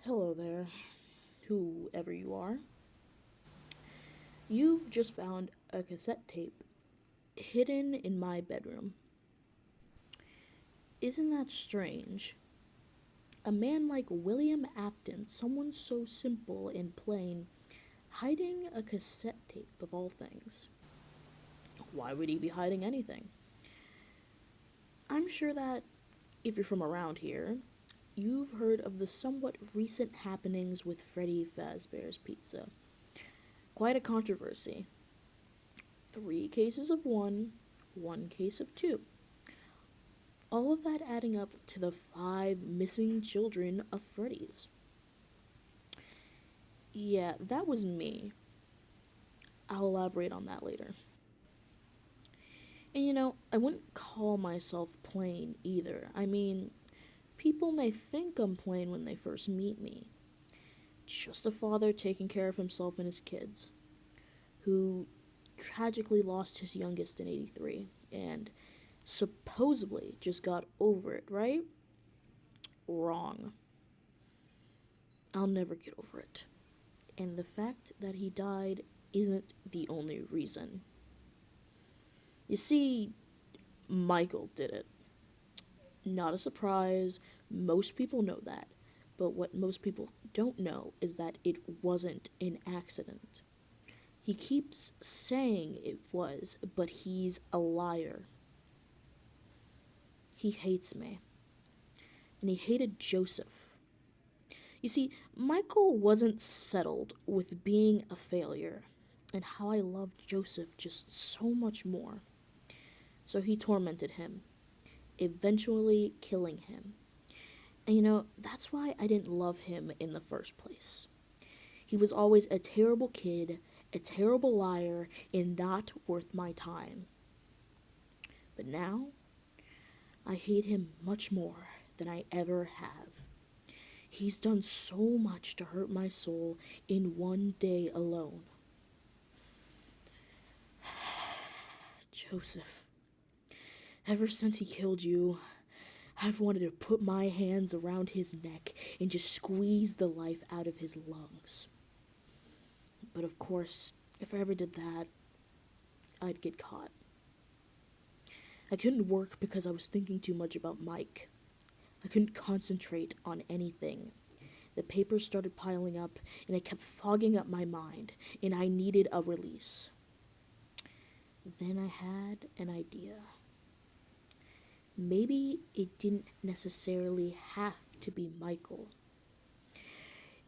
Hello there, whoever you are. You've just found a cassette tape hidden in my bedroom. Isn't that strange? A man like William Afton, someone so simple and plain, hiding a cassette tape of all things. Why would he be hiding anything? I'm sure that if you're from around here, you've heard of the somewhat recent happenings with Freddy Fazbear's Pizza. Quite a controversy. 3 cases of one case of two. All of that adding up to the 5 missing children of Freddy's. Yeah, that was me. I'll elaborate on that later. And I wouldn't call myself plain either. I mean, people may think I'm plain when they first meet me. Just a father taking care of himself and his kids, who tragically lost his youngest in '83, and supposedly just got over it, right? Wrong. I'll never get over it. And the fact that he died isn't the only reason. You see, Michael did it. Not a surprise, most people know that. But what most people don't know is that it wasn't an accident. He keeps saying it was, but he's a liar. He hates me. And he hated Joseph. You see, Michael wasn't settled with being a failure, and how I loved Joseph just so much more. So he tormented him, eventually killing him. And that's why I didn't love him in the first place. He was always a terrible kid, a terrible liar, and not worth my time. But now, I hate him much more than I ever have. He's done so much to hurt my soul in one day alone. Joseph, ever since he killed you, I've wanted to put my hands around his neck and just squeeze the life out of his lungs. But of course, if I ever did that, I'd get caught. I couldn't work because I was thinking too much about Mike. I couldn't concentrate on anything. The papers started piling up, and it kept fogging up my mind, and I needed a release. Then I had an idea. Maybe it didn't necessarily have to be Michael.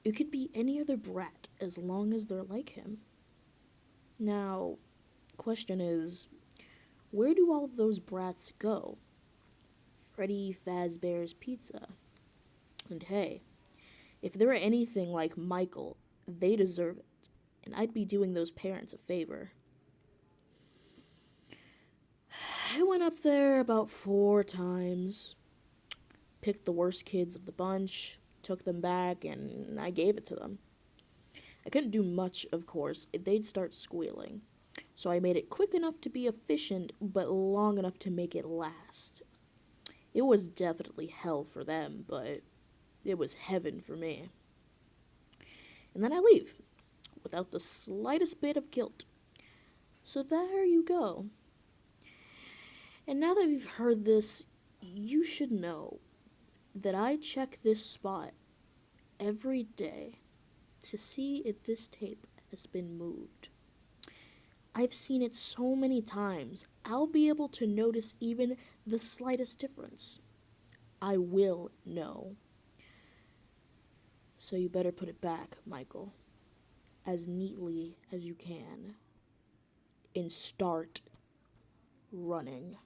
It could be any other brat as long as they're like him. Now, question is, where do all of those brats go? Freddy Fazbear's Pizza. And hey, if they're anything like Michael, they deserve it, and I'd be doing those parents a favor. I went up there about 4 times, picked the worst kids of the bunch, took them back, and I gave it to them. I couldn't do much, of course. They'd start squealing. So I made it quick enough to be efficient, but long enough to make it last. It was definitely hell for them, but it was heaven for me. And then I leave, without the slightest bit of guilt. So there you go. And now that you've heard this, you should know that I check this spot every day to see if this tape has been moved. I've seen it so many times, I'll be able to notice even the slightest difference. I will know. So you better put it back, Michael, as neatly as you can, and start running.